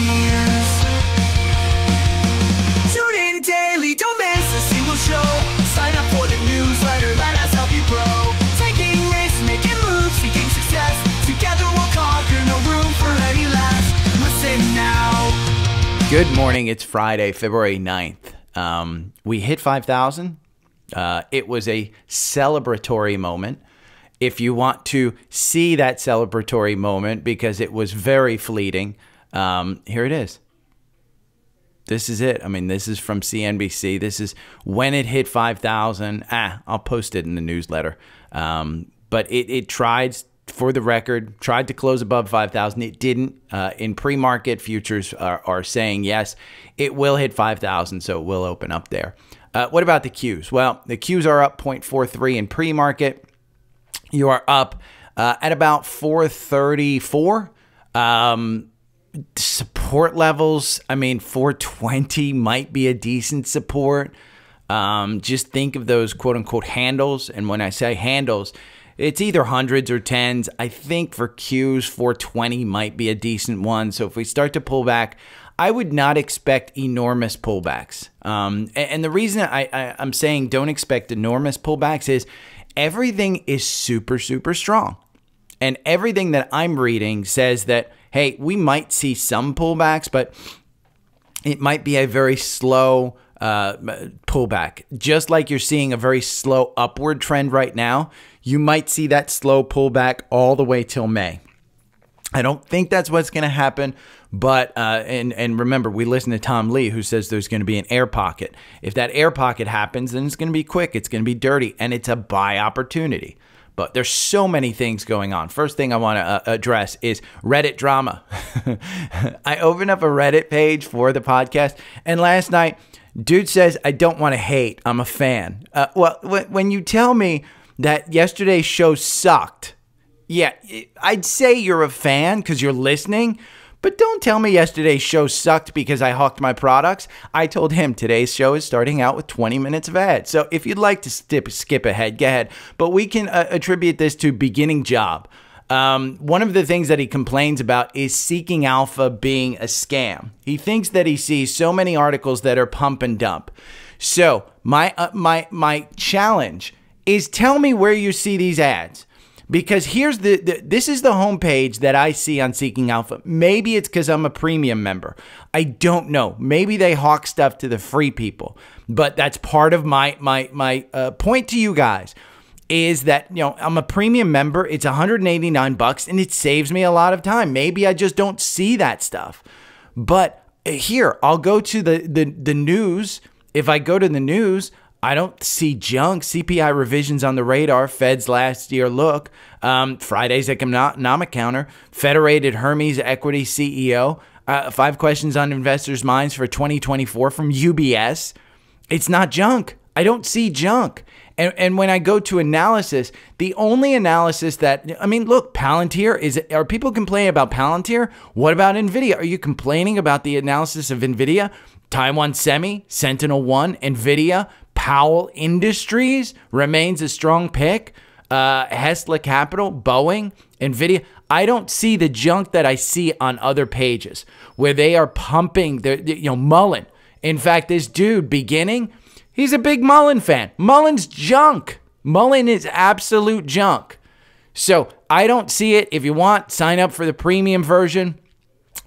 years. Tune in daily, don't miss a single show. Sign up for the newsletter, let us help you grow. Taking risks, making moves, seeking success. Together we'll conquer, no room for any less. Listen now. Good morning. It's Friday, February 9th. We hit 5,000. It was a celebratory moment. If you want to see that celebratory moment, because it was very fleeting, here it is. This is it. I mean, this is from CNBC. This is when it hit 5,000. I'll post it in the newsletter. But it tried, for the record, tried to close above 5,000. It didn't. In pre-market, futures are saying, yes, it will hit 5,000, so it will open up there. What about the Qs? Well, the Qs are up 0.43 in pre-market. You are up at about 434. Support levels, I mean, 420 might be a decent support. Just think of those quote-unquote handles. And when I say handles, it's either hundreds or tens. I think for Qs, 420 might be a decent one. So if we start to pull back, I would not expect enormous pullbacks. And the reason I'm saying don't expect enormous pullbacks is everything is super, super strong. And everything that I'm reading says that, hey, we might see some pullbacks, but it might be a very slow pullback. Just like you're seeing a very slow upward trend right now, you might see that slow pullback all the way till May. I don't think that's what's going to happen, but and remember, we listen to Tom Lee, who says there's going to be an air pocket. If that air pocket happens, then it's going to be quick, it's going to be dirty, and it's a buy opportunity. But there's so many things going on. First thing I want to address is Reddit drama. I opened up a Reddit page for the podcast, and last night, dude says, I don't want to hate, I'm a fan. Well, when you tell me that yesterday's show sucked, yeah, I'd say you're a fan because you're listening, but don't tell me yesterday's show sucked because I hawked my products. I told him today's show is starting out with 20 minutes of ads. So if you'd like to skip ahead, go ahead. But we can attribute this to beginning job. One of the things that he complains about is Seeking Alpha being a scam. He thinks that he sees so many articles that are pump and dump. So my challenge is tell me where you see these ads. Because here's this is the homepage that I see on Seeking Alpha. Maybe it's because I'm a premium member. I don't know. Maybe they hawk stuff to the free people. But that's part of my point to you guys is that, you know, I'm a premium member. It's $189 and it saves me a lot of time. Maybe I just don't see that stuff. But here, I'll go to the news. If I go to the news, I don't see junk. CPI revisions on the radar. Fed's last year look. Friday's economic counter. Federated Hermes Equity CEO. 5 questions on investors' minds for 2024 from UBS. It's not junk. I don't see junk. And when I go to analysis, the only analysis that, I mean, look, Palantir, are people complaining about Palantir? What about NVIDIA? Are you complaining about the analysis of NVIDIA? Taiwan Semi, Sentinel-1, NVIDIA, Powell Industries remains a strong pick. Hessla Capital, Boeing, NVIDIA. I don't see the junk that I see on other pages where they are pumping their, Mullen. In fact, this dude beginning, he's a big Mullen fan. Mullen's junk. Mullen is absolute junk. So I don't see it. If you want, sign up for the premium version.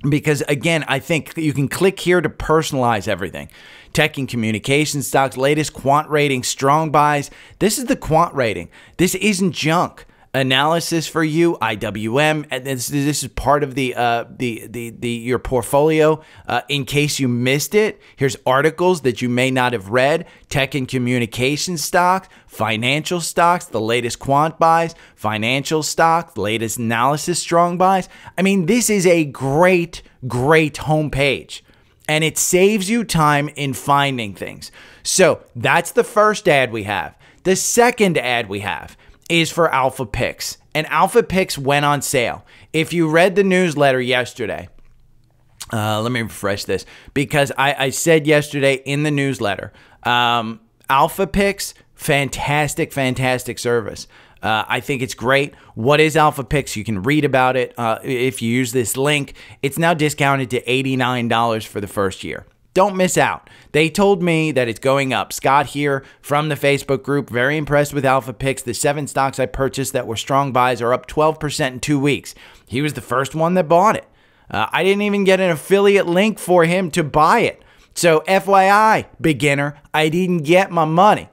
Because, again, I think you can click here to personalize everything. Tech and communication stocks, latest quant rating, strong buys. This is the quant rating. This isn't junk. Analysis for you, IWM. And this is part of your portfolio. In case you missed it, here's articles that you may not have read. Tech and communication stocks, financial stocks, the latest quant buys, financial stocks, latest analysis, strong buys. I mean, this is a great, great homepage. And it saves you time in finding things. So that's the first ad we have. The second ad we have is for Alpha Picks. And Alpha Picks went on sale. If you read the newsletter yesterday, let me refresh this, because I said yesterday in the newsletter, Alpha Picks, fantastic, fantastic service. I think it's great. What is Alpha Pix? You can read about it if you use this link. It's now discounted to $89 for the first year. Don't miss out. They told me that it's going up. Scott here from the Facebook group, very impressed with Alpha Pix. The 7 stocks I purchased that were strong buys are up 12% in 2 weeks. He was the first one that bought it. I didn't even get an affiliate link for him to buy it. So FYI, beginner, I didn't get my money.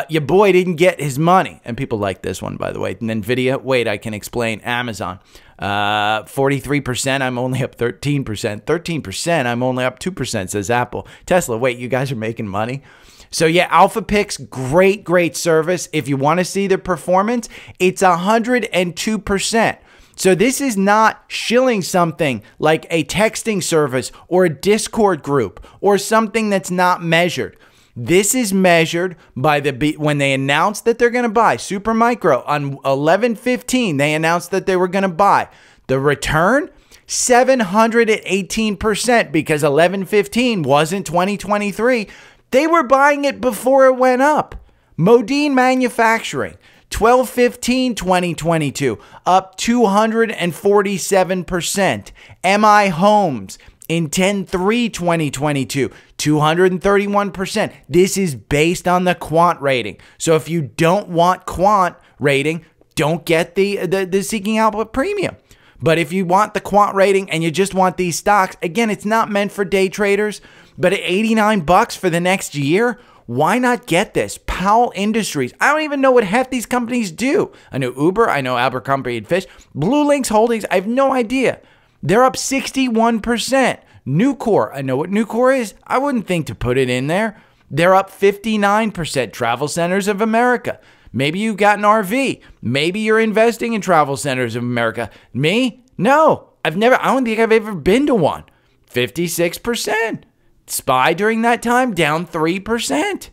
Your boy didn't get his money. And people like this one, by the way. And NVIDIA, wait, I can explain. Amazon, 43%, I'm only up 13%. 13%, I'm only up 2%, says Apple. Tesla, wait, you guys are making money? So yeah, Alpha Pix, great service. If you want to see the performance, it's 102%. So this is not shilling something like a texting service or a Discord group or something that's not measured. This is measured by when they announced that they're going to buy Supermicro on 11/15. They announced that they were going to buy the return 718% because 11/15 wasn't 2023. They were buying it before it went up. Modine Manufacturing 12/15/2022 up 247%. MI Homes in 10/3/2022, 231%. This is based on the quant rating. So if you don't want quant rating, don't get the Seeking Alpha Premium. But if you want the quant rating and you just want these stocks, again, it's not meant for day traders, but at $89 for the next year, why not get this? Powell Industries. I don't even know what half these companies do. I know Uber. I know Abercrombie & Fitch. Blue Links Holdings. I have no idea. They're up 61%. Nucor. I know what Nucor is. I wouldn't think to put it in there. They're up 59%. Travel Centers of America. Maybe you got an RV. Maybe you're investing in Travel Centers of America. Me? No. I don't think I've ever been to one. 56%. SPY during that time, down 3%.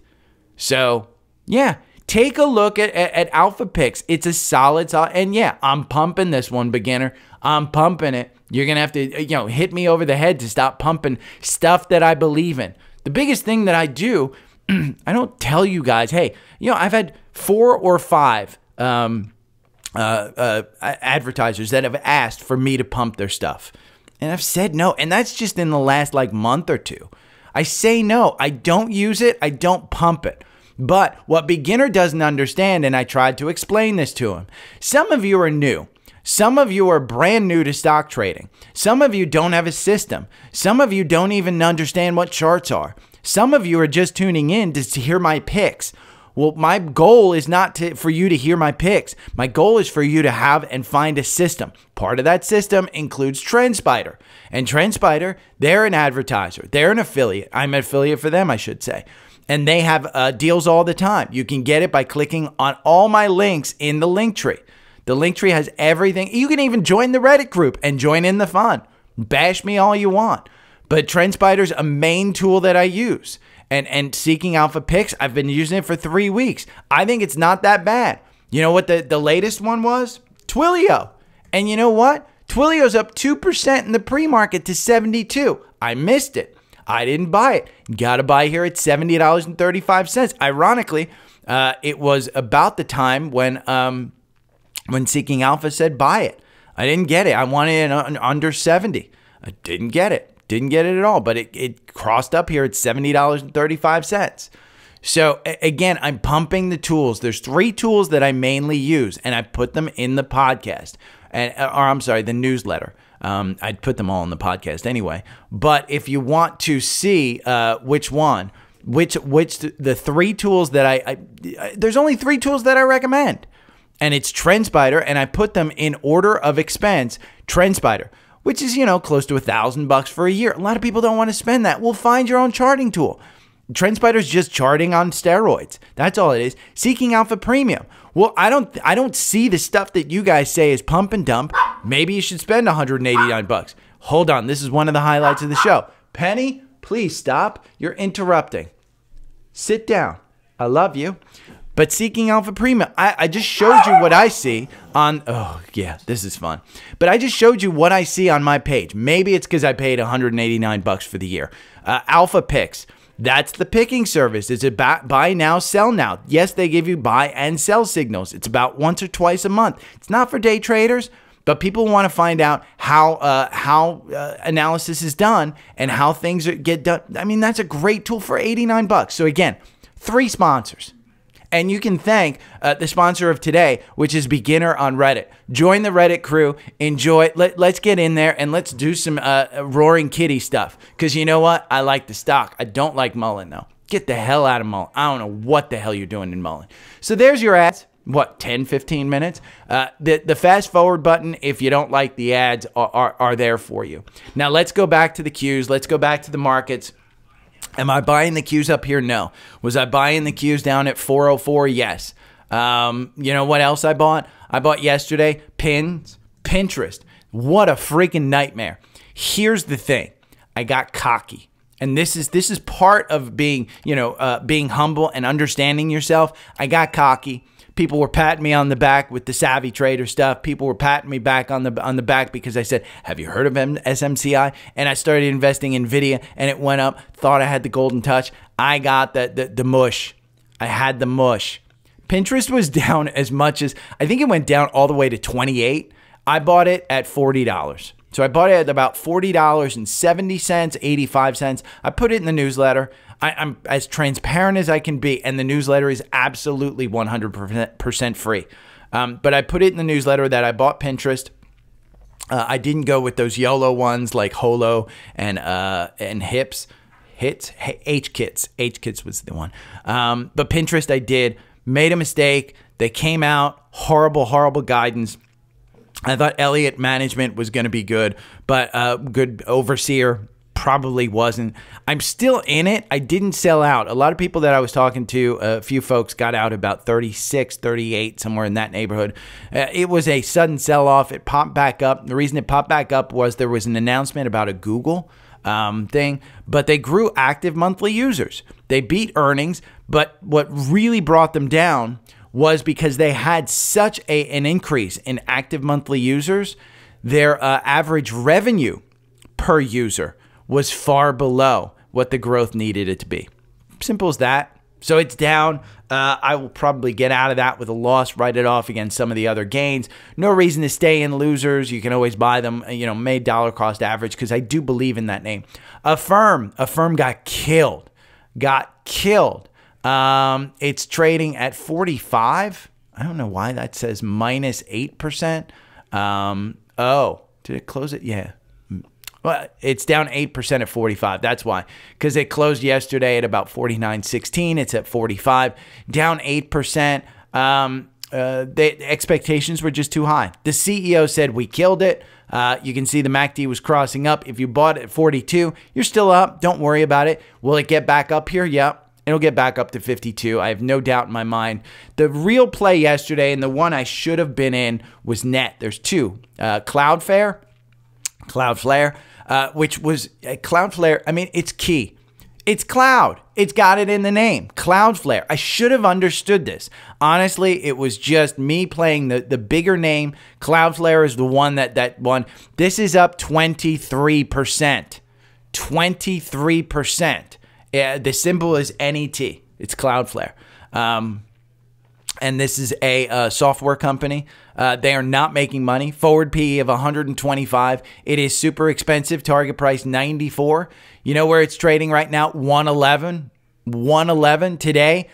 So, yeah, take a look at Alpha Pix. It's a solid, and yeah, I'm pumping this one, beginner. I'm pumping it. You're going to have to, hit me over the head to stop pumping stuff that I believe in. The biggest thing that I do, I don't tell you guys, hey, I've had 4 or 5 advertisers that have asked for me to pump their stuff. And I've said no. And that's just in the last month or two. I say no. I don't use it. I don't pump it. But what beginner doesn't understand, and I tried to explain this to him, some of you are new. Some of you are brand new to stock trading. Some of you don't have a system. Some of you don't even understand what charts are. Some of you are just tuning in to hear my picks. Well, my goal is not for you to hear my picks. My goal is for you to have and find a system. Part of that system includes TrendSpider. And TrendSpider, they're an advertiser. They're an affiliate. I'm an affiliate for them, I should say. And they have deals all the time. You can get it by clicking on all my links in the link tree. The link tree has everything. You can even join the Reddit group and join in the fun. Bash me all you want. But TrendSpider's a main tool that I use. And Seeking Alpha Pix, I've been using it for 3 weeks. I think it's not that bad. You know what the latest one was? Twilio. And you know what? Twilio's up 2% in the pre-market to 72. I missed it. I didn't buy it. Got to buy here at $70.35. Ironically, it was about the time when Seeking Alpha said buy it. I didn't get it. I wanted it under 70. I didn't get it. Didn't get it at all, but it crossed up here at $70.35. So again, I'm pumping the tools. There's 3 tools that I mainly use, and I put them in the podcast, the newsletter. I'd put them all in the podcast anyway. But if you want to see which the 3 tools that there's only 3 tools that I recommend, and it's TrendSpider, and I put them in order of expense. TrendSpider, which is, close to $1,000 for a year. A lot of people don't want to spend that. Well, find your own charting tool. TrendSpider is just charting on steroids. That's all it is. Seeking Alpha Premium. Well, I don't see the stuff that you guys say is pump and dump. Maybe you should spend $189. Hold on. This is one of the highlights of the show. Penny, please stop. You're interrupting. Sit down. I love you. But Seeking Alpha Premium, I just showed you what I see on, oh yeah, this is fun. But I just showed you what I see on my page. Maybe it's because I paid $189 for the year. Alpha Pix, That's the picking service. It's about buy now, sell now. Yes, they give you buy and sell signals. It's about once or twice a month. It's not for day traders, but people want to find out how analysis is done and how things get done. I mean, that's a great tool for $89. So again, 3 sponsors. And you can thank the sponsor of today, which is Beginner on Reddit. Join the Reddit crew. Enjoy. Let's get in there and let's do some roaring kitty stuff. Because you know what? I like the stock. I don't like Mullen, though. Get the hell out of Mullen. I don't know what the hell you're doing in Mullen. So there's your ads. What, 10, 15 minutes? The fast forward button, if you don't like the ads, are there for you. Now let's go back to the Qs. Let's go back to the markets. Am I buying the Qs up here? No. Was I buying the Qs down at 404? Yes. You know what else I bought? I bought yesterday Pinterest. What a freaking nightmare. Here's the thing. I got cocky. And this is part of being, being humble and understanding yourself. I got cocky. People were patting me on the back with the savvy trader stuff. People were patting me back on the back because I said, "Have you heard of SMCI?" And I started investing in Nvidia, and it went up. Thought I had the golden touch. I got the mush. I had the mush. Pinterest was down as much as, I think it went down all the way to 28. I bought it at $40. So I bought it at about $40.70, 85 cents. I put it in the newsletter. I'm as transparent as I can be, and the newsletter is absolutely 100% free. But I put it in the newsletter that I bought Pinterest. I didn't go with those YOLO ones like Holo and Hits. H-Kits was the one. But Pinterest I did. Made a mistake. They came out. Horrible guidance. I thought Elliott management was going to be good, but good overseer probably wasn't. I'm still in it. I didn't sell out. A lot of people that I was talking to, a few folks got out about 36, 38, somewhere in that neighborhood. It was a sudden sell-off. It popped back up. The reason it popped back up was there was an announcement about a Google thing, but they grew active monthly users. They beat earnings, but what really brought them down was because they had such an increase in active monthly users, their average revenue per user was far below what the growth needed it to be. Simple as that. So it's down. I will probably get out of that with a loss, write it off against some of the other gains. No reason to stay in losers. You can always buy them, made dollar cost average, because I do believe in that name. Affirm got killed. It's trading at 45. I don't know why that says minus 8%. Oh, did it close it? Yeah. Well, it's down 8% at 45. That's why. Because it closed yesterday at about 49.16. It's at 45. Down 8%. The expectations were just too high. The CEO said, "We killed it." You can see the MACD was crossing up. If you bought it at 42, you're still up. Don't worry about it. Will it get back up here? Yep. It'll get back up to 52. I have no doubt in my mind. The real play yesterday, and the one I should have been in, was NET. There's two. Cloudflare, which was Cloudflare. I mean, it's key. It's cloud. It's got it in the name. Cloudflare. I should have understood this. Honestly, it was just me playing the bigger name. Cloudflare is the one that won. This is up 23%. 23%. The symbol is NET. It's Cloudflare. And this is a software company. They are not making money. Forward PE of 125. It is super expensive. Target price 94. You know where it's trading right now? 111. 111 today.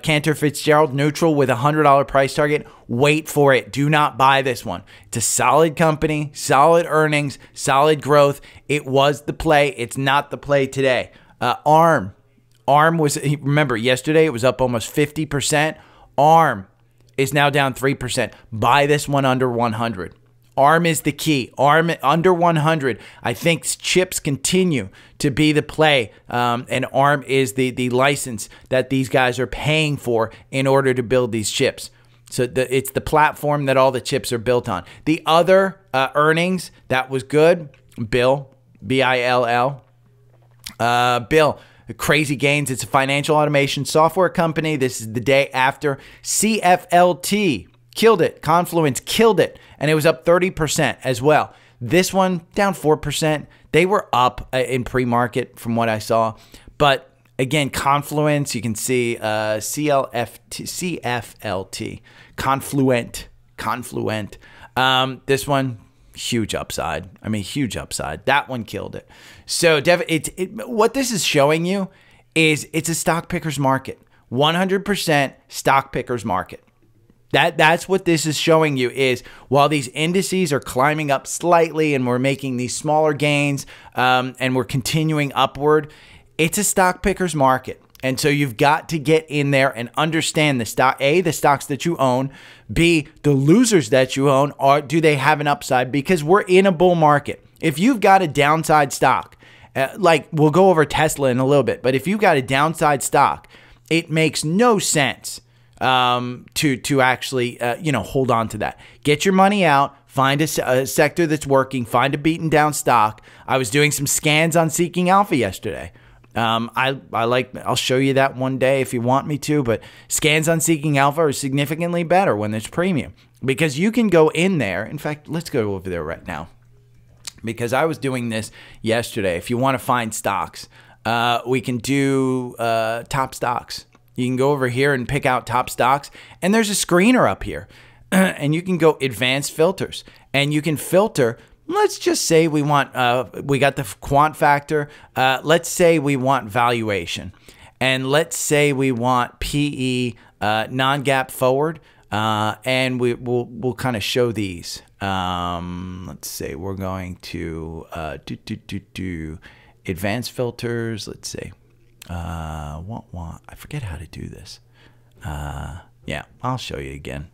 Cantor Fitzgerald neutral with a $100 price target. Wait for it. Do not buy this one. It's a solid company, solid earnings, solid growth. It was the play. It's not the play today. ARM was, remember, yesterday it was up almost 50%. ARM is now down 3%. Buy this one under 100. ARM is the key. ARM under 100. I think chips continue to be the play, and ARM is the license that these guys are paying for in order to build these chips. So it's the platform that all the chips are built on. The other earnings that was good, Bill, B-I-L-L. Bill, crazy gains. It's a financial automation software company. This is the day after CFLT killed it. Confluence killed it. And it was up 30% as well. This one down 4%. They were up in pre-market from what I saw. But Again, Confluence, you can see CFLT, Confluent. This one, huge upside. I mean, huge upside. That one killed it. So what this is showing you is it's a stock picker's market. 100% stock picker's market. That's what this is showing you is while these indices are climbing up slightly and we're making these smaller gains and we're continuing upward, it's a stock picker's market. And so you've got to get in there and understand the stock, A, the stocks that you own, B, the losers that you own, or do they have an upside? Because we're in a bull market. If you've got a downside stock, like we'll go over Tesla in a little bit, but if you've got a downside stock, it makes no sense to actually, hold on to that. Get your money out, find a sector that's working, find a beaten down stock. I was doing some scans on Seeking Alpha yesterday. I'll show you that one day if you want me to, but scans on Seeking Alpha are significantly better when there's premium because you can go in there. In fact, let's go over there right now because I was doing this yesterday. If you want to find stocks, we can do top stocks. You can go over here and pick out top stocks, and there's a screener up here, and you can go advanced filters, and you can filter. Let's just say we want, we got the quant factor. Let's say we want valuation, and let's say we want PE, non-gap forward, and we'll kind of show these. Let's say we're going to do advanced filters. Let's say. I forget how to do this. Yeah, I'll show you again.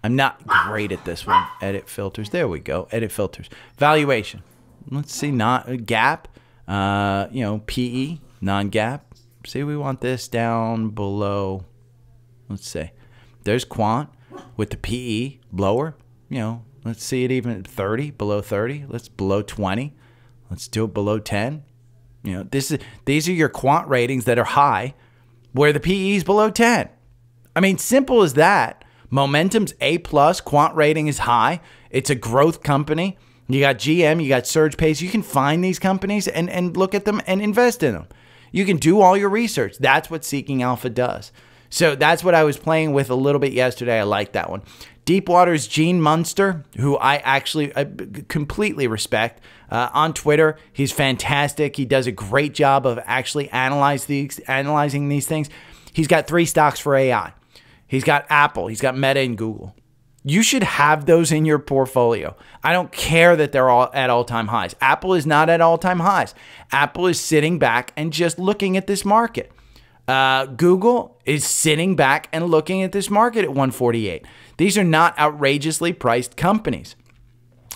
I'm not great at this one. Edit filters. There we go. Edit filters. Valuation. Let's see. Not gap. PE. Non-gap. See, we want this down below. Let's say. There's quant with the PE lower. Let's see it even at 30. Below 30. Let's below 20. Let's do it below 10. These are your quant ratings that are high where the PE is below 10. I mean, simple as that. Momentum's A+, quant rating is high. It's a growth company. You got GM, you got SurgePays. You can find these companies and look at them and invest in them. You can do all your research. That's what Seeking Alpha does. So that's what I was playing with a little bit yesterday. I like that one. Deepwater's Gene Munster, who I completely respect. On Twitter, he's fantastic. He does a great job of actually analyzing these things. He's got 3 stocks for AI. He's got Apple. He's got Meta and Google. You should have those in your portfolio. I don't care that they're all at all-time highs. Apple is not at all-time highs. Apple is sitting back and just looking at this market. Google is sitting back and looking at this market at 148. These are not outrageously priced companies.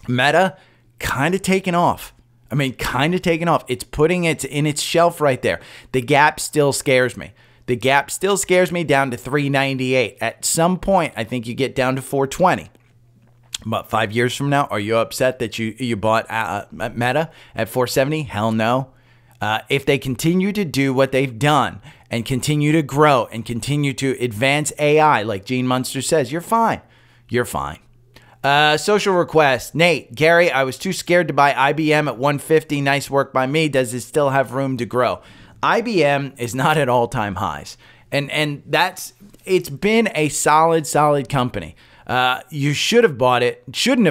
Meta, kind of taken off. I mean, kind of taken off. It's putting it in its shelf right there. The gap still scares me. The gap still scares me down to 398. At some point, I think you get down to 420. But 5 years from now, are you upset that you bought Meta at 470? Hell no. If they continue to do what they've done and continue to grow and continue to advance AI, like Gene Munster says, you're fine. You're fine. Social request. Nate, Gary, I was too scared to buy IBM at 150. Nice work by me. Does it still have room to grow? IBM is not at all-time highs. And it's been a solid company. You shouldn't have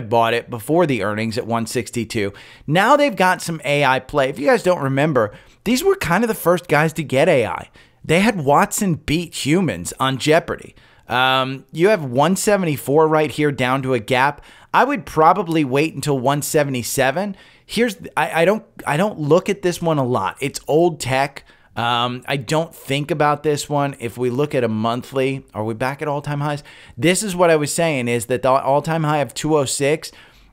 bought it before the earnings at 162. Now they've got some AI play. If you guys don't remember, these were kind of the first guys to get AI. They had Watson beat humans on Jeopardy. You have 174 right here down to a gap. I would probably wait until 177. I don't look at this one a lot. It's old tech. I don't think about this one. If we look at a monthly, are we back at all-time highs? This is what I was saying is that the all-time high of 206,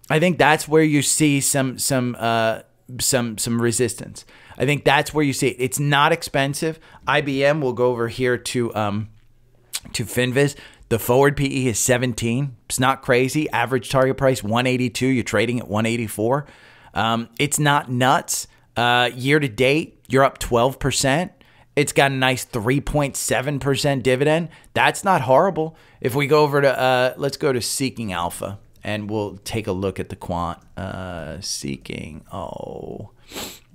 I think that's where you see some resistance. I think that's where you see it. It's not expensive. IBM will go over here to Finviz. The forward PE is 17. It's not crazy. Average target price 182. You're trading at 184. It's not nuts. Year to date, you're up 12%. It's got a nice 3.7% dividend. That's not horrible. If we go over to, let's go to Seeking Alpha, and we'll take a look at the quant. Seeking,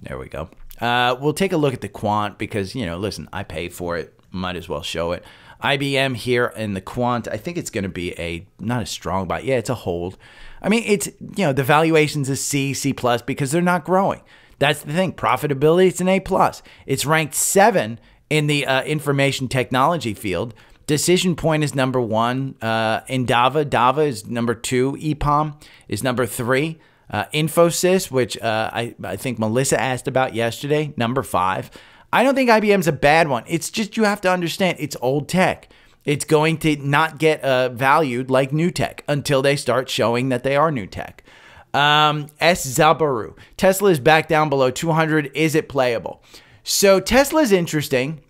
there we go. We'll take a look at the quant because, listen, I pay for it. Might as well show it. IBM here in the quant, I think it's going to be not a strong buy. Yeah, it's a hold. I mean, it's, the valuation's a C, C+, because they're not growing. That's the thing. Profitability, it's an A+. It's ranked 7 in the information technology field. Decision Point is number 1. Dava is number 2. EPAM is number 3. Infosys, which I think Melissa asked about yesterday, number 5. I don't think IBM's a bad one. It's just you have to understand it's old tech. It's going to not get valued like new tech until they start showing that they are new tech. Zabaru. Tesla is back down below 200. Is it playable? So Tesla is interesting.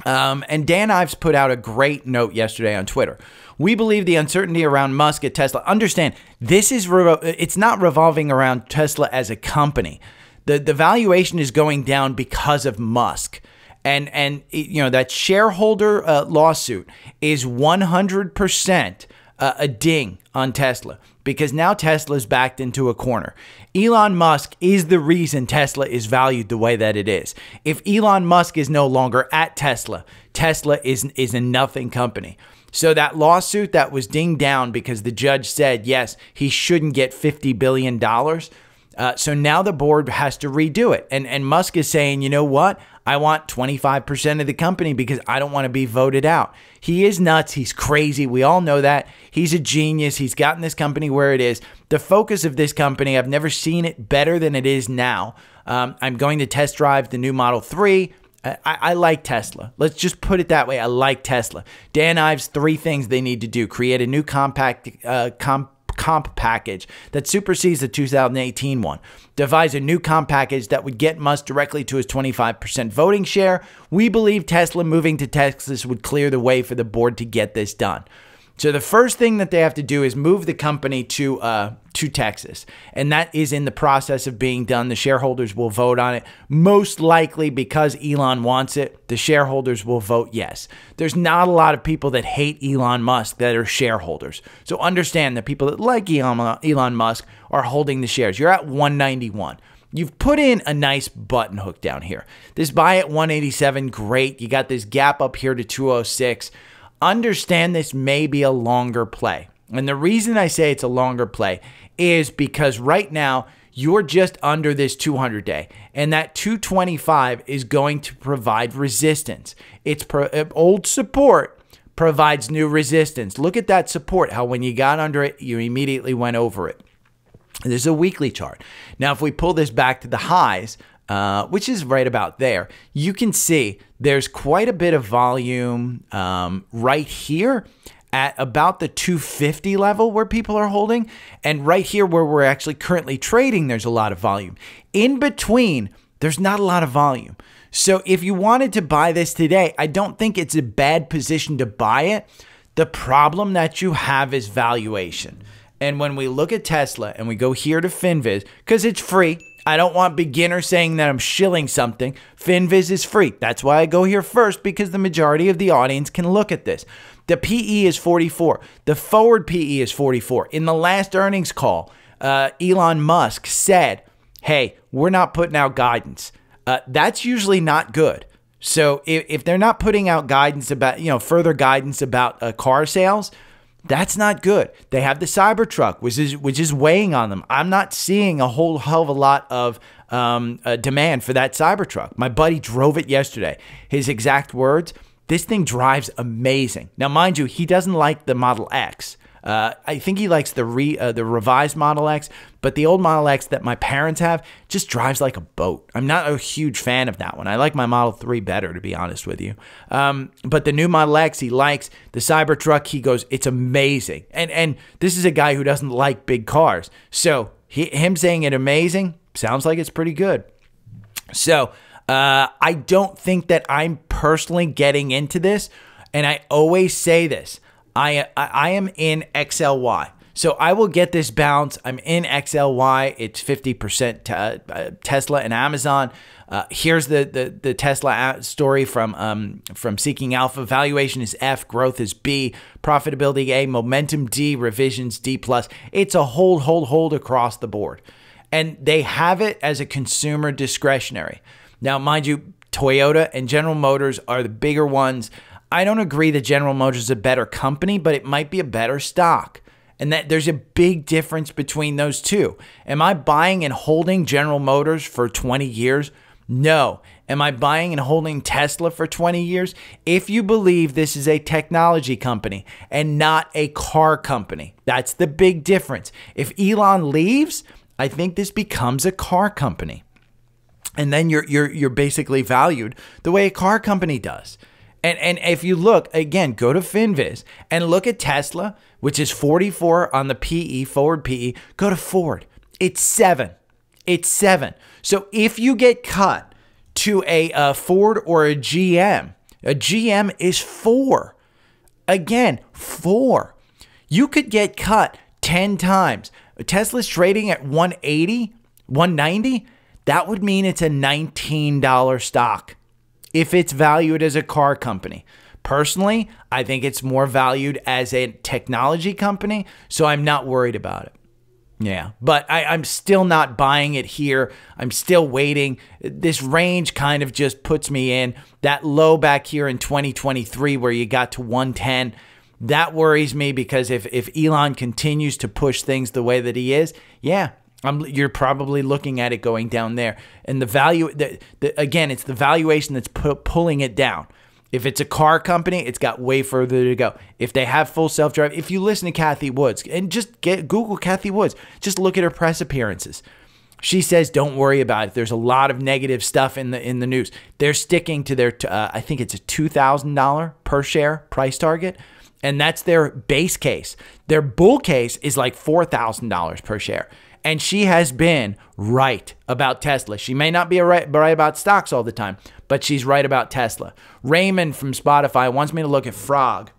And Dan Ives put out a great note yesterday on Twitter. We believe the uncertainty around Musk at Tesla. Understand, it's not revolving around Tesla as a company. The valuation is going down because of Musk. And that shareholder lawsuit is 100% a ding on Tesla because now Tesla's backed into a corner. Elon Musk is the reason Tesla is valued the way that it is. If Elon Musk is no longer at Tesla, Tesla is a nothing company. So that lawsuit that was dinged down because the judge said, yes, he shouldn't get $50 billion. So now the board has to redo it. And Musk is saying, you know what? I want 25% of the company because I don't want to be voted out. He is nuts. He's crazy. We all know that. He's a genius. He's gotten this company where it is. The focus of this company, I've never seen it better than it is now. I'm going to test drive the new Model 3. I like Tesla. Let's just put it that way. I like Tesla. Dan Ives, 3 things they need to do. Create a new comp package that supersedes the 2018 one. Devise a new comp package that would get Musk directly to his 25% voting share. We believe Tesla moving to Texas would clear the way for the board to get this done. So the first thing that they have to do is move the company to Texas. And that is in the process of being done. The shareholders will vote on it. Most likely because Elon wants it, the shareholders will vote yes. There's not a lot of people that hate Elon Musk that are shareholders. So understand that people that like Elon Musk are holding the shares. You're at 191. You've put in a nice button hook down here. This buy at 187, great. You got this gap up here to 206. Understand this may be a longer play. And the reason I say it's a longer play is because right now you're just under this 200-day. And that 225 is going to provide resistance. It's old support provides new resistance. Look at that support, how when you got under it, you immediately went over it. This is a weekly chart. Now, if we pull this back to the highs, which is right about there, you can see there's quite a bit of volume right here at about the 250 level where people are holding. And right here where we're actually currently trading, there's a lot of volume. In between, there's not a lot of volume. So if you wanted to buy this today, I don't think it's a bad position to buy it. The problem that you have is valuation. And when we look at Tesla and we go here to FinViz, because it's free, I don't want beginners saying that I'm shilling something. FinViz is free. That's why I go here first, because the majority of the audience can look at this. The PE is 44. The forward PE is 44. In the last earnings call, Elon Musk said, hey, we're not putting out guidance. That's usually not good. So if they're not putting out guidance about, further guidance about car sales, that's not good. They have the Cybertruck, which is weighing on them. I'm not seeing a whole hell of a lot of demand for that Cybertruck. My buddy drove it yesterday. His exact words, this thing drives amazing. Now, mind you, he doesn't like the Model X. I think he likes the revised Model X, but the old Model X that my parents have just drives like a boat. I'm not a huge fan of that one. I like my Model 3 better, to be honest with you. But the new Model X, he likes. The Cybertruck, he goes, it's amazing. And this is a guy who doesn't like big cars. So him saying it amazing sounds like it's pretty good. So I don't think that I'm personally getting into this. And I always say this. I am in XLY. So I will get this bounce. I'm in XLY. It's 50% Tesla and Amazon. Here's the Tesla story from Seeking Alpha. Valuation is F, growth is B, profitability A, momentum D, revisions D+. It's a hold across the board. And they have it as a consumer discretionary. Now, mind you, Toyota and General Motors are the bigger ones. I don't agree that General Motors is a better company, but it might be a better stock. And that there's a big difference between those two. Am I buying and holding General Motors for 20 years? No. Am I buying and holding Tesla for 20 years? If you believe this is a technology company and not a car company, that's the big difference. If Elon leaves, I think this becomes a car company. And then you're basically valued the way a car company does. And if you look, again, go to FinViz and look at Tesla, which is 44 on the PE, forward PE. Go to Ford. It's 7. It's 7. So if you get cut to a Ford or a GM is 4. Again, 4. You could get cut 10 times. Tesla's trading at 180, 190. That would mean it's a $19 stock if it's valued as a car company. Personally, I think it's more valued as a technology company, so I'm not worried about it. Yeah, but I'm still not buying it here. I'm still waiting. This range kind of just puts me in. That low back here in 2023 where you got to 110, that worries me because if Elon continues to push things the way that he is, yeah, you're probably looking at it going down there. And the value, again, it's the valuation that's pulling it down. If it's a car company, it's got way further to go. If they have full self-drive, if you listen to Kathy Woods and just Google Kathy Woods, just look at her press appearances. She says, don't worry about it. There's a lot of negative stuff in the news. They're sticking to their, I think it's a $2,000 per share price target. And that's their base case. Their bull case is like $4,000 per share. And she has been right about Tesla. She may not be right about stocks all the time, but she's right about Tesla. Raymond from Spotify wants me to look at Frog.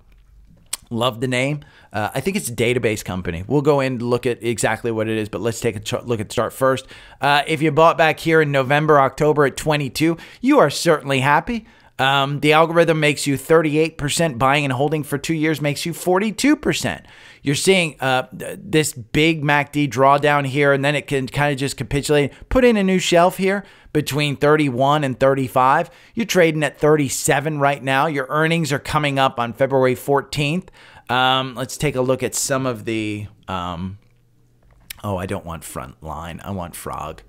Love the name. I think it's a database company. We'll go in and look at exactly what it is, but let's take a look at the chart first. If you bought back here in November, October at 22, you are certainly happy. The algorithm makes you 38%. Buying and holding for 2 years makes you 42%. You're seeing this big MACD drawdown here, and then it can kind of just capitulate. Put in a new shelf here between 31 and 35. You're trading at 37 right now. Your earnings are coming up on February 14th. Let's take a look at some of the... I don't want Frontline. I want Frog.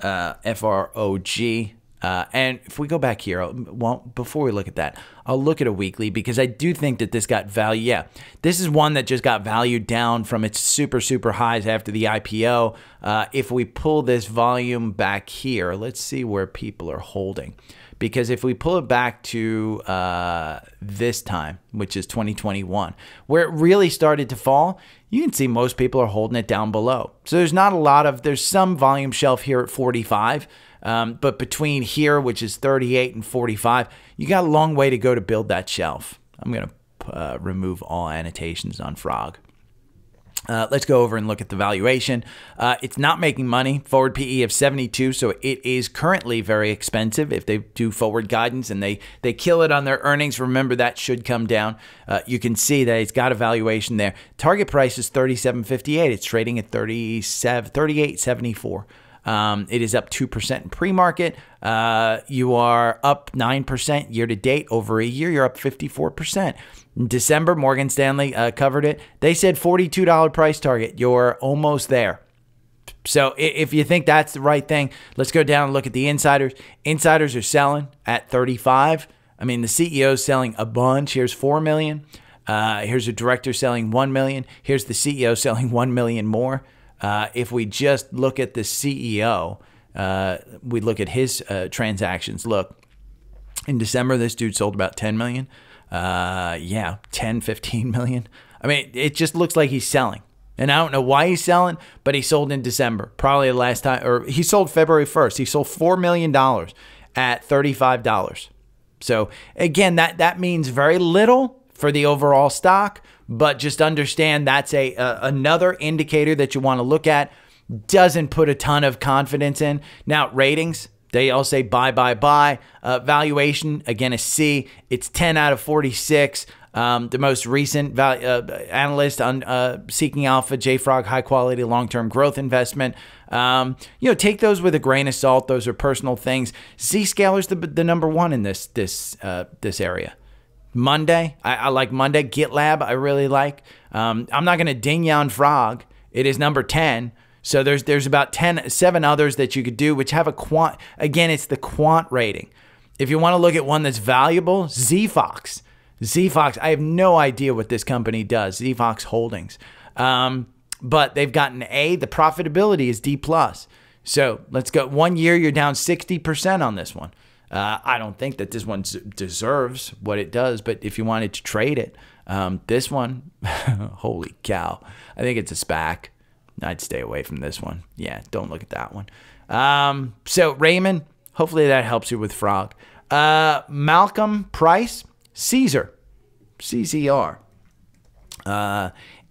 FROG. And if we go back here, well, before we look at that, I'll look at a weekly because I do think that this got value. Yeah, this is one that just got valued down from its super, super highs after the IPO. If we pull this volume back here, let's see where people are holding. Because if we pull it back to this time, which is 2021, where it really started to fall, you can see most people are holding it down below. So there's not a lot of, there's some volume shelf here at 45. But between here, which is 38 and 45, you got a long way to go to build that shelf. I'm going to remove all annotations on Frog. Let's go over and look at the valuation. It's not making money. Forward PE of 72, so it is currently very expensive. If they do forward guidance and they kill it on their earnings, remember that should come down. You can see that it's got a valuation there. Target price is $37.58. It's trading at $38.74. It is up 2% in pre-market. You are up 9% year to date. Over a year, you're up 54%. In December, Morgan Stanley covered it. They said $42 price target. You're almost there. So if you think that's the right thing, let's go down and look at the insiders. Insiders are selling at 35. I mean, the CEO is selling a bunch. Here's 4 million. Here's a director selling 1 million. Here's the CEO selling 1 million more. If we just look at the CEO, we look at his transactions. Look, in December, this dude sold about 10 million. 10, 15 million. I mean, it just looks like he's selling. And I don't know why he's selling, but he sold in December. Probably the last time, or he sold February 1st. He sold $4 million at $35. So again, that means very little for the overall stock, but just understand that's another indicator that you want to look at. Doesn't put a ton of confidence in. Now, ratings, they all say buy, buy, buy. Valuation, again, a C. It's 10 out of 46. The most recent analyst on Seeking Alpha, JFrog, high quality, long-term growth investment. Take those with a grain of salt. Those are personal things. Zscaler's the number one in this area. Monday, I like Monday. GitLab, I really like. I'm not going to ding you on Frog. It is number 10. So there's about 7 others that you could do, which have a quant. Again, it's the quant rating. If you want to look at one that's valuable, ZFox. I have no idea what this company does, ZFox Holdings. But they've got an A. The profitability is D+. So let's go. 1 year, you're down 60% on this one. I don't think that this one deserves what it does, but if you wanted to trade it, this one, holy cow. I think it's a SPAC. I'd stay away from this one. Yeah, don't look at that one. So Raymond, hopefully that helps you with Frog. Malcolm Price, Caesar, CZR.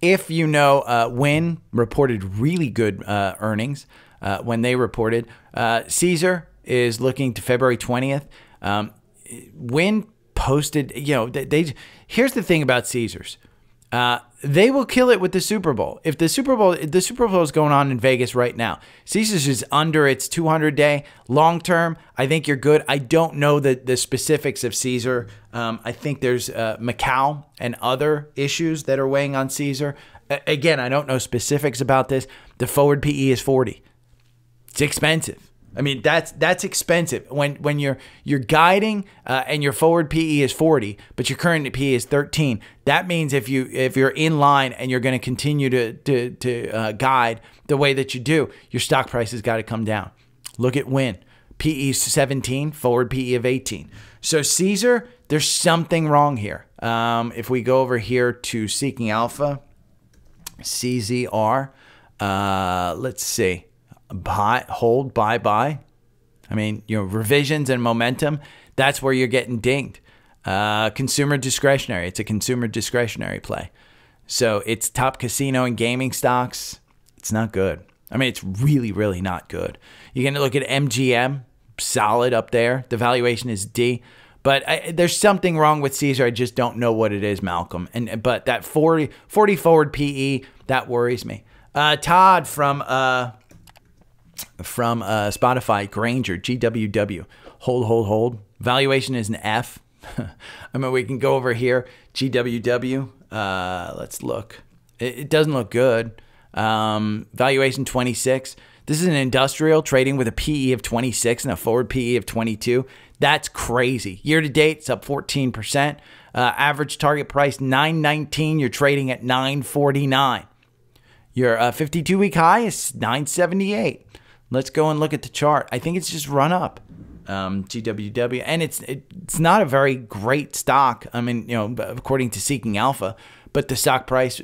If you know, Wynn reported really good earnings when they reported. Caesar is looking to February 20th. Wynn posted, here's the thing about Caesars. They will kill it with the Super Bowl. If the Super Bowl is going on in Vegas right now, Caesars is under its 200-day. Long term, I think you're good. I don't know the specifics of Caesar. I think there's Macau and other issues that are weighing on Caesar. Again, I don't know specifics about this. The forward PE is 40. It's expensive. I mean, that's expensive when you're guiding and your forward PE is 40, but your current PE is 13. That means if you're in line and you're going to continue to guide the way that you do, your stock price has got to come down. Look at Wynn, PE 17, forward PE of 18. So Caesar, there's something wrong here. If we go over here to Seeking Alpha, CZR, let's see. Buy, hold, buy. I mean, revisions and momentum, that's where you're getting dinged. Consumer discretionary. It's a consumer discretionary play. So it's top casino and gaming stocks. It's not good. I mean, it's really, really not good. You're going to look at MGM, solid up there. The valuation is D. But there's something wrong with Caesar. I just don't know what it is, Malcolm. But that 40 forward PE, that worries me. Todd from Spotify, Granger, GWW, hold. Valuation is an F. I mean, we can go over here, GWW. Let's look. It doesn't look good. Valuation 26. This is an industrial trading with a PE of 26 and a forward PE of 22. That's crazy. Year to date, it's up 14%. Average target price $9.19. You're trading at $9.49. Your 52-week high is $9.78. Let's go and look at the chart. I think it's just run up, GWW, and it's not a very great stock. I mean, according to Seeking Alpha, but the stock price,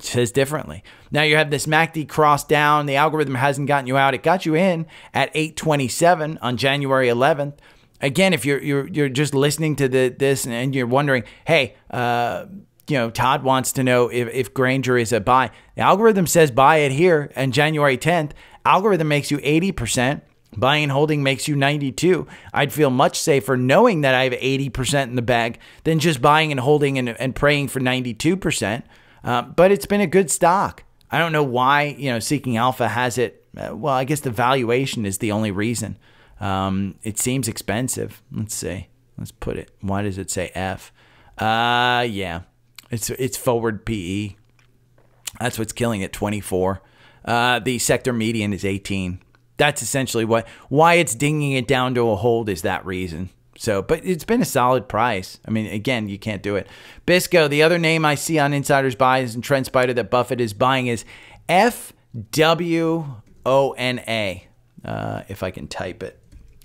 says differently. Now you have this MACD cross down. The algorithm hasn't gotten you out. It got you in at 827 on January 11th. Again, if you're just listening to this and you're wondering, hey, Todd wants to know if Granger is a buy. The algorithm says buy it here on January 10th. Algorithm makes you 80%. Buying and holding makes you 92. I'd feel much safer knowing that I have 80% in the bag than just buying and holding and praying for 92%. But it's been a good stock. I don't know why, Seeking Alpha has it. Well, I guess the valuation is the only reason. It seems expensive. Let's see. Let's put it. Why does it say F? Yeah. It's forward PE. That's what's killing it, 24. The sector median is 18. That's essentially why it's dinging it down to a hold is that reason. So, but it's been a solid price. I mean, again, you can't do it. Bisco, the other name I see on Insider's Buys and TrendSpider that Buffett is buying is FWONA. If I can type it.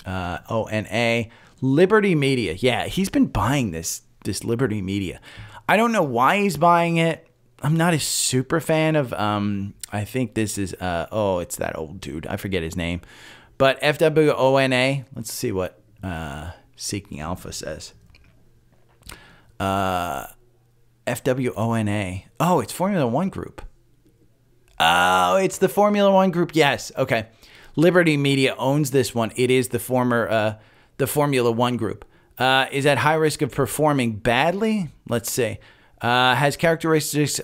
ONA. Liberty Media. Yeah, he's been buying this Liberty Media. I don't know why he's buying it. I'm not a super fan of, I think this is, it's that old dude. I forget his name. But FWONA, let's see what Seeking Alpha says. FWONA. Oh, it's Formula One Group. Oh, it's the Formula One Group. Yes. Okay. Liberty Media owns this one. It is the former, the Formula One Group. is at high risk of performing badly. Let's see. Has characteristics,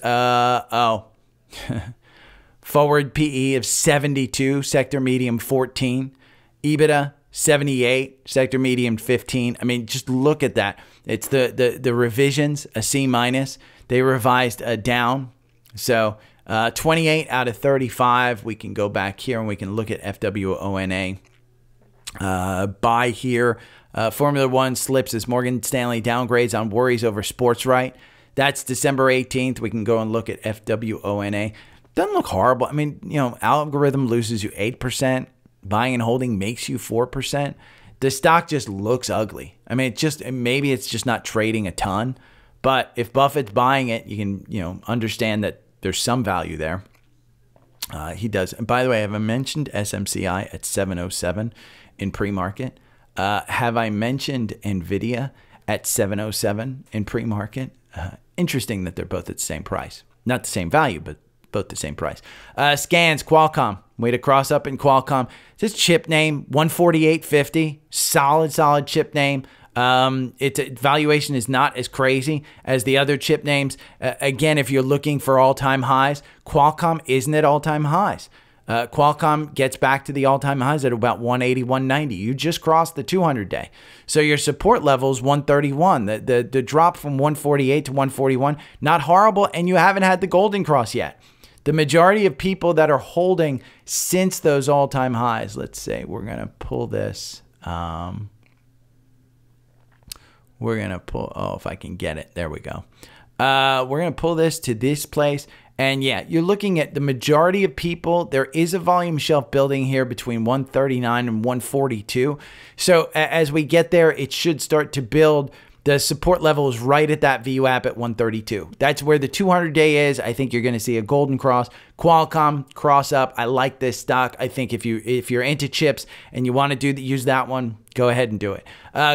forward PE of 72, sector medium 14, EBITDA 78, sector medium 15. I mean, just look at that. It's the revisions, a C minus. They revised down. So 28 out of 35. We can go back here and we can look at FWONA. Buy here. Formula One slips as Morgan Stanley downgrades on worries over sports right. That's December 18th. We can go and look at FWONA. Doesn't look horrible. I mean, algorithm loses you 8%. Buying and holding makes you 4%. The stock just looks ugly. I mean, maybe it's just not trading a ton. But if Buffett's buying it, you can, understand that there's some value there. He does. And by the way, have I mentioned SMCI at 707 in pre-market? Have I mentioned NVIDIA at 707 in pre-market? Interesting that they're both at the same price. Not the same value, but both the same price. Scans, Qualcomm. Way to cross up in Qualcomm. This chip name, 148.50. Solid chip name. Its valuation is not as crazy as the other chip names. Again, if you're looking for all-time highs, Qualcomm isn't at all-time highs. Qualcomm gets back to the all-time highs at about 180, 190. You just crossed the 200-day. So your support level is 131. The drop from 148 to 141, not horrible, and you haven't had the golden cross yet. The majority of people that are holding since those all-time highs, let's say we're going to pull this. We're going to pull, if I can get it. There we go. We're going to pull this to this place. And yeah, you're looking at the majority of people. There is a volume shelf building here between 139 and 142. So as we get there, it should start to build. The support level is right at that VWAP at 132. That's where the 200-day is. I think you're going to see a golden cross. Qualcomm, cross up. I like this stock. I think if you're into chips and you want to use that one, go ahead and do it.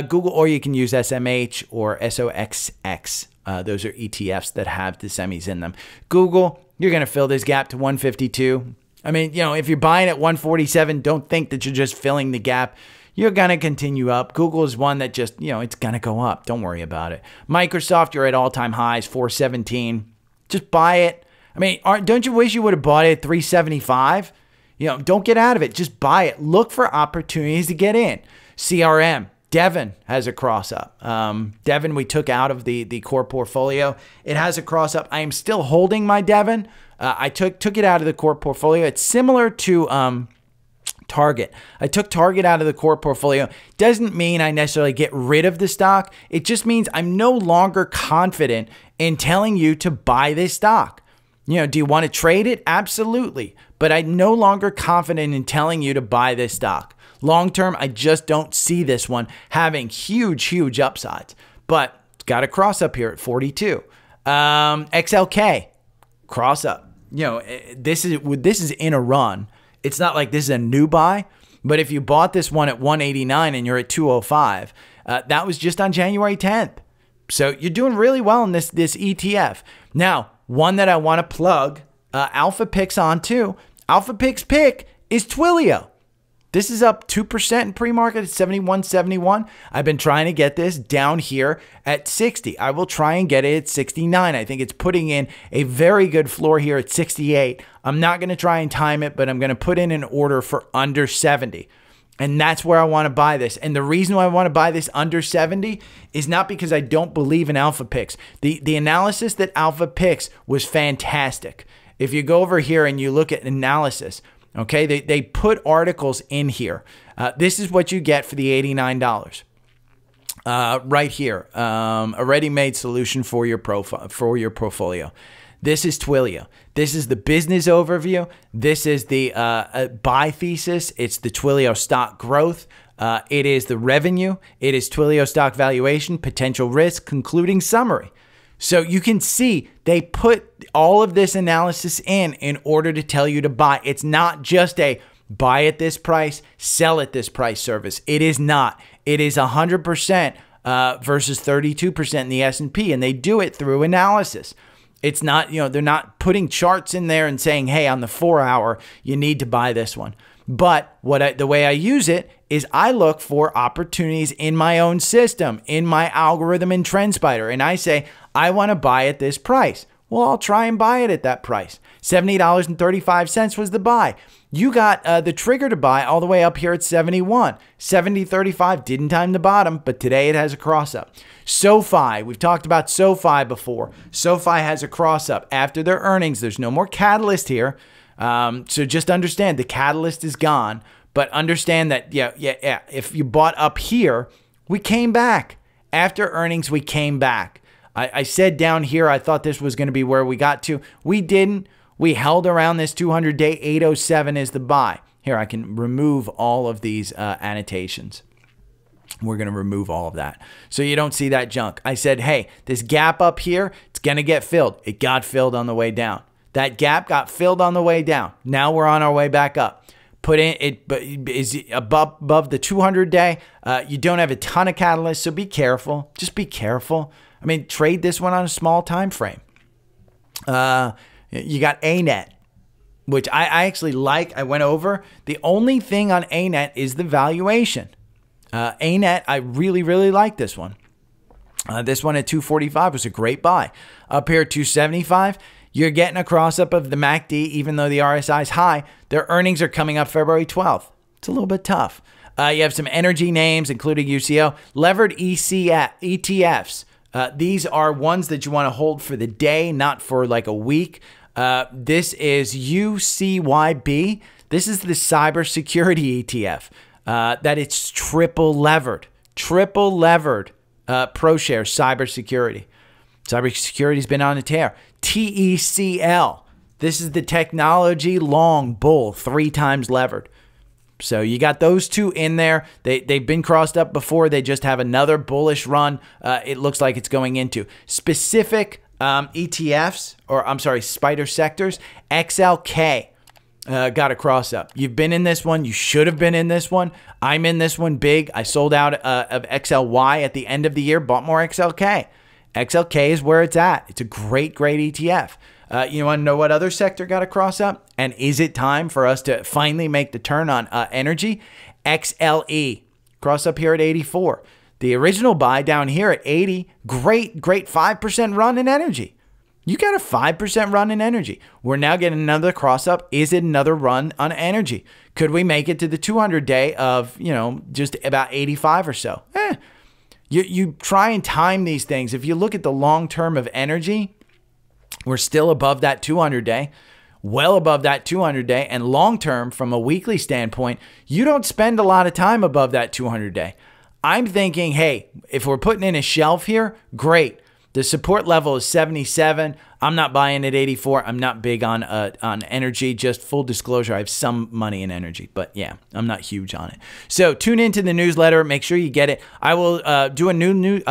Google, or you can use SMH or SOXX. Those are ETFs that have the semis in them. Google, you're going to fill this gap to 152. I mean, if you're buying at 147, don't think that you're just filling the gap. You're going to continue up. Google is one that just, it's going to go up. Don't worry about it. Microsoft, you're at all-time highs, 417. Just buy it. I mean, don't you wish you would have bought it at 375? Don't get out of it. Just buy it. Look for opportunities to get in. CRM. Devon has a cross up. Devon we took out of the core portfolio. It has a cross up. I am still holding my Devon. I took it out of the core portfolio. It's similar to Target. I took Target out of the core portfolio. Doesn't mean I necessarily get rid of the stock. It just means I'm no longer confident in telling you to buy this stock. Do you want to trade it? Absolutely. But I'm no longer confident in telling you to buy this stock. Long term, I just don't see this one having huge upsides. But it's got a cross up here at 42. XLK, cross up. This is in a run. It's not like this is a new buy, but if you bought this one at 189 and you're at 205, that was just on January 10th. So you're doing really well in this ETF. Now, one that I want to plug Alpha Picks on too. Alpha Picks pick is Twilio. This is up 2% in pre-market at 71.71. I've been trying to get this down here at 60. I will try and get it at 69. I think it's putting in a very good floor here at 68. I'm not going to try and time it, but I'm going to put in an order for under 70. And that's where I want to buy this. And the reason why I want to buy this under 70 is not because I don't believe in Alpha Picks. The analysis that Alpha Picks was fantastic. If you go over here and you look at analysis, okay, they put articles in here. This is what you get for the $89. Right here, a ready-made solution for your portfolio. This is Twilio. This is the business overview. This is the buy thesis. It's the Twilio stock growth. It is the revenue. It is Twilio stock valuation, potential risk, concluding summary. So you can see they put all of this analysis in order to tell you to buy. It's not just a buy at this price, sell at this price service. It is not. It is 100% versus 32% in the S&P, and they do it through analysis. It's not, they're not putting charts in there and saying, hey, on the 4 hour, you need to buy this one. But the way I use it is I look for opportunities in my own system, in my algorithm in TrendSpider, and I say, I want to buy at this price. Well, I'll try and buy it at that price. $70.35 was the buy. You got the trigger to buy all the way up here at 71. 70.35 didn't time the bottom, but today it has a cross up. SoFi, we've talked about SoFi before. SoFi has a cross up. After their earnings, there's no more catalyst here. So just understand the catalyst is gone, but understand that, yeah. If you bought up here, we came back. After earnings, we came back. I said down here, I thought this was going to be where we got to. We didn't. We held around this 200-day. 807 is the buy. Here, I can remove all of these annotations. We're going to remove all of that so you don't see that junk. I said, hey, this gap up here, it's going to get filled. It got filled on the way down. That gap got filled on the way down. Now we're on our way back up. Put in it, but is above the 200-day. You don't have a ton of catalysts, so be careful. Just be careful. I mean, trade this one on a small time frame. You got ANET, which I actually like. I went over. The only thing on ANET is the valuation. ANET, I really, really like this one. This one at 245 was a great buy. Up here at 275, you're getting a cross up of the MACD, even though the RSI is high. Their earnings are coming up February 12th. It's a little bit tough. You have some energy names, including UCO. Levered ETFs. These are ones that you want to hold for the day, not for like a week. This is UCYB. This is the cybersecurity ETF. That it's triple levered ProShares cybersecurity. Cybersecurity's been on a tear. TECL. This is the technology long bull, 3 times levered. So you got those two in there. They've been crossed up before. They just have another bullish run. It looks like it's going into specific ETFs, or I'm sorry, spider sectors. XLK got a cross up. You've been in this one. You should have been in this one. I'm in this one big. I sold out of XLY at the end of the year, bought more XLK. XLK is where it's at. It's a great, great ETF. You want to know what other sector got a cross up? And is it time for us to finally make the turn on energy? XLE. Cross up here at 84. The original buy down here at 80. Great, great 5% run in energy. You got a 5% run in energy. We're now getting another cross up. Is it another run on energy? Could we make it to the 200-day of, just about 85 or so? You try and time these things. If you look at the long term of energy, we're still above that 200-day, well above that 200-day. And long term, from a weekly standpoint, you don't spend a lot of time above that 200-day. I'm thinking, hey, if we're putting in a shelf here, great. The support level is 77. I'm not buying at 84. I'm not big on energy. Just full disclosure, I have some money in energy, but yeah, I'm not huge on it. So tune into the newsletter. Make sure you get it. I will do a new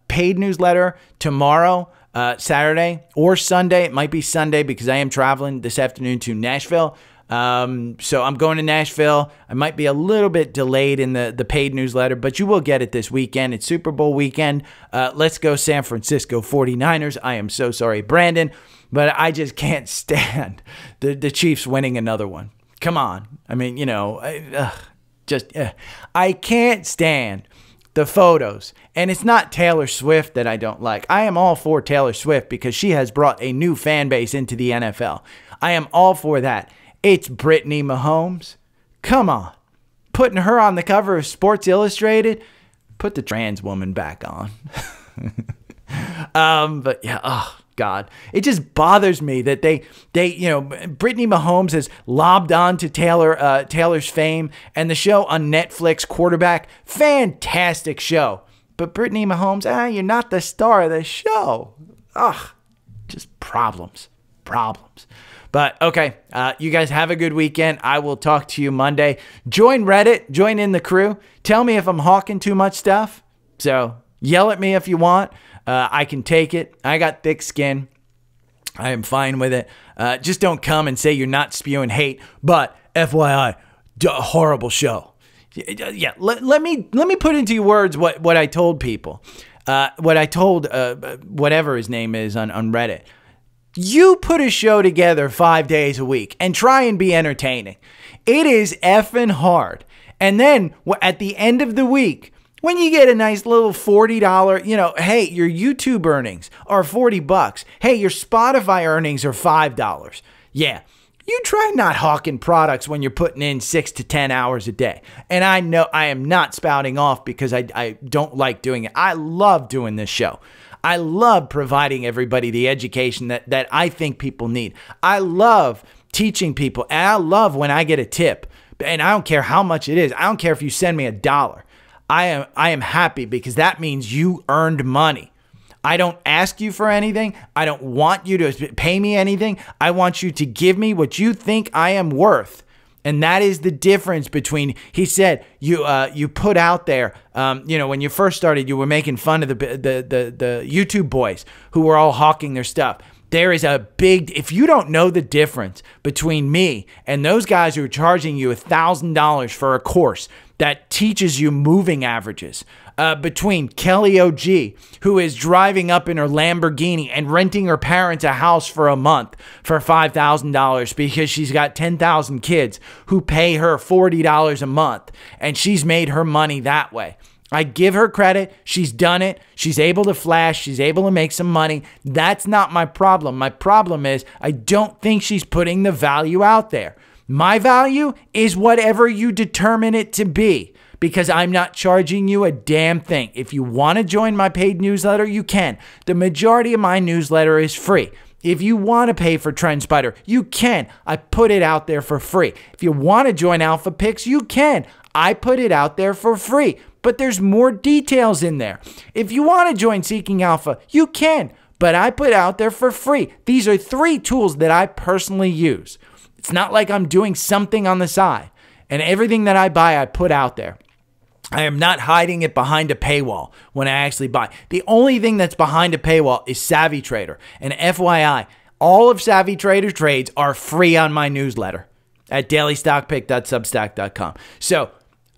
paid newsletter tomorrow, Saturday or Sunday. It might be Sunday because I am traveling this afternoon to Nashville. So I'm going to Nashville. I might be a little bit delayed in the paid newsletter, but you will get it this weekend. It's Super Bowl weekend. Let's go San Francisco 49ers. I am so sorry, Brandon, but I just can't stand the Chiefs winning another one. Come on. I mean, I can't stand the photos. And it's not Taylor Swift that I don't like. I am all for Taylor Swift because she has brought a new fan base into the NFL. I am all for that. It's Brittany Mahomes. Come on. Putting her on the cover of Sports Illustrated. Put the trans woman back on. But yeah, oh God. It just bothers me that they Brittany Mahomes has lobbed on to Taylor's fame, and the show on Netflix, Quarterback, fantastic show. But Brittany Mahomes, you're not the star of the show. Ugh, just problems. But okay, you guys have a good weekend. I will talk to you Monday. Join Reddit. Join in the crew. Tell me if I'm hawking too much stuff. So yell at me if you want. I can take it. I got thick skin. I am fine with it. Just don't come and say you're not spewing hate. But FYI, horrible show. Yeah, let me put into your words what I told people. What I told whatever his name is on Reddit. You put a show together 5 days a week and try and be entertaining. It is effing hard. And then at the end of the week, when you get a nice little $40, hey, your YouTube earnings are $40. Hey, your Spotify earnings are $5. Yeah. You try not hawking products when you're putting in 6 to 10 hours a day. And I know I am not spouting off because I don't like doing it. I love doing this show. I love providing everybody the education that I think people need. I love teaching people. And I love when I get a tip. And I don't care how much it is. I don't care if you send me $1. I am happy because that means you earned money. I don't ask you for anything. I don't want you to pay me anything. I want you to give me what you think I am worth. And that is the difference between, he said, you put out there, when you first started, you were making fun of the YouTube boys who were all hawking their stuff. There is a big, if you don't know the difference between me and those guys who are charging you $1,000 for a course that teaches you moving averages, between Kelly OG, who is driving up in her Lamborghini and renting her parents a house for a month for $5,000 because she's got 10,000 kids who pay her $40 a month, and she's made her money that way. I give her credit. She's done it. She's able to flash. She's able to make some money. That's not my problem. My problem is I don't think she's putting the value out there. My value is whatever you determine it to be, because I'm not charging you a damn thing. If you want to join my paid newsletter, you can. The majority of my newsletter is free. If you want to pay for TrendSpider, you can. I put it out there for free. If you want to join Alpha Picks, you can. I put it out there for free. But there's more details in there. If you want to join Seeking Alpha, you can. But I put out there for free. These are 3 tools that I personally use. It's not like I'm doing something on the side. And everything that I buy, I put out there. I am not hiding it behind a paywall when I actually buy. The only thing that's behind a paywall is Savvy Trader. And FYI, all of Savvy Trader's trades are free on my newsletter at dailystockpick.substack.com. So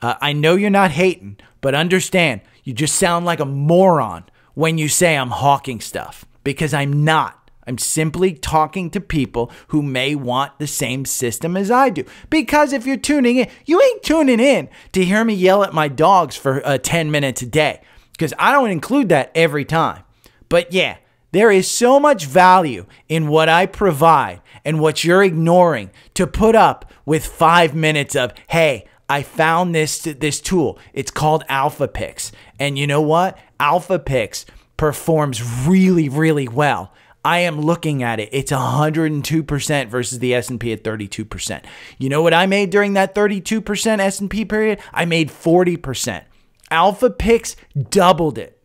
I know you're not hating, but understand, you just sound like a moron when you say I'm hawking stuff, because I'm not. I'm simply talking to people who may want the same system as I do. Because if you're tuning in, you ain't tuning in to hear me yell at my dogs for 10 minutes a day, because I don't include that every time. But yeah, there is so much value in what I provide and what you're ignoring to put up with 5 minutes of, hey, I found this tool. It's called Alpha Picks. And you know what? Alpha Picks performs really, really well. I am looking at it. It's 102% versus the S&P at 32%. You know what I made during that 32% S&P period? I made 40%. Alpha Picks doubled it.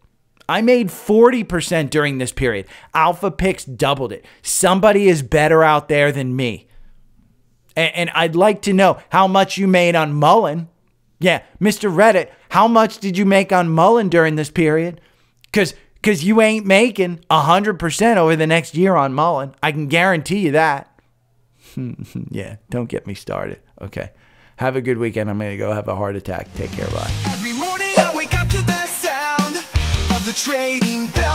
I made 40% during this period. Alpha Picks doubled it. Somebody is better out there than me. And I'd like to know how much you made on Mullen. Yeah, Mr. Reddit, how much did you make on Mullen during this period? Because you ain't making 100% over the next year on Mullen. I can guarantee you that. Yeah, don't get me started. Okay. Have a good weekend. I'm going to go have a heart attack. Take care. Bye. Every morning I wake up to the sound of the trading bell.